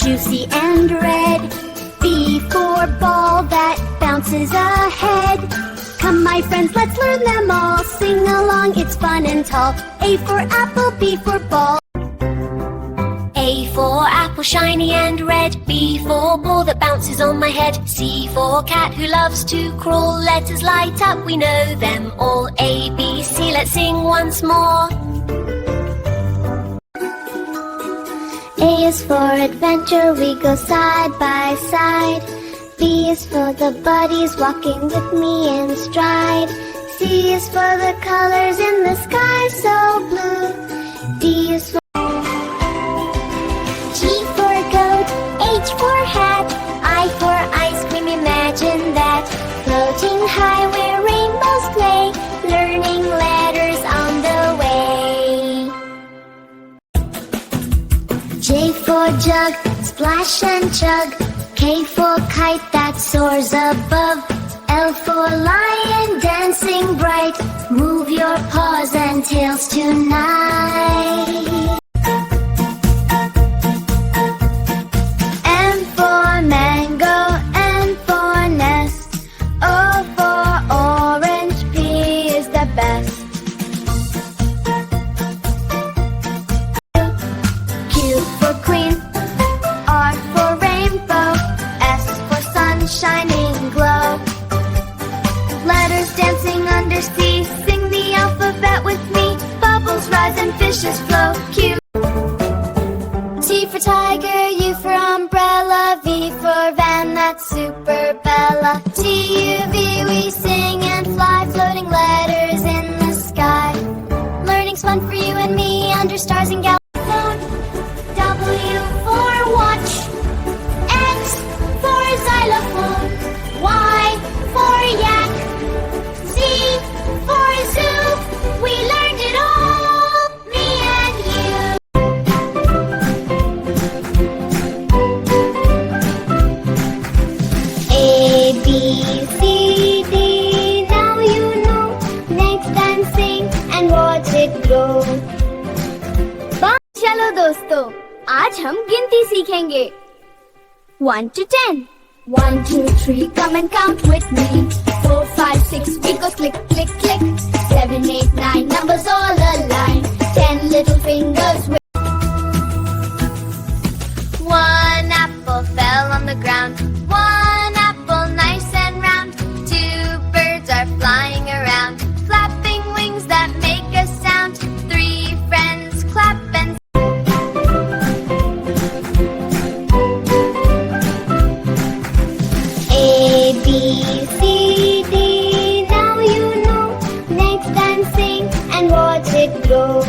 juicy and red. B for ball that bounces ahead. Come my friends, let's learn them all. Sing along, it's fun and tall. A for apple, B for ball. A for apple, shiny and red. B for ball that bounces on my head. C for cat who loves to crawl. Letters light up, we know them all. A, B, C, let's sing once more. A is for adventure, we go side by side. B is for the buddies walking with me in stride. C is for the colors in the sky so blue. D is for G for goat, H for hat, I for ice cream, imagine that. Floating high where rainbows play, learning letters on the way. J for jug, splash and chug. K for kite that soars above. L for lion, dancing bright. Move your paws and tails tonight. M for mango, N for nest. O for orange, P is the best. Q for queen, R for rainbow, S for sun shining glow. Letters dancing under sea, sing the alphabet with me. Bubbles rise and fishes flow. Q. T for tiger, U for umbrella, V for van, that's Super Bella. T, U, V, we sing and fly, floating letters in the sky. Learning's fun for you and me under stars and galaxies. W for watch, X for xylophone, Y for yak, Z for zoo, we learned it all, me and you. A, B, C, D, now you know. Next and sing and watch it grow. चलो दोस्तों, आज हम गिनती सीखेंगे 1 to 10. 1, 2, 3, come and count with me. 4, 5, 6, we go click, click, click. 7, 8, 9, numbers all align. 10 little fingers with. One apple fell on the ground. One apple nice and round. 2 birds are flying around, flapping wings that make a sound. 3 friends clap and A, B, C, D, now you know. Next and sing and watch it grow.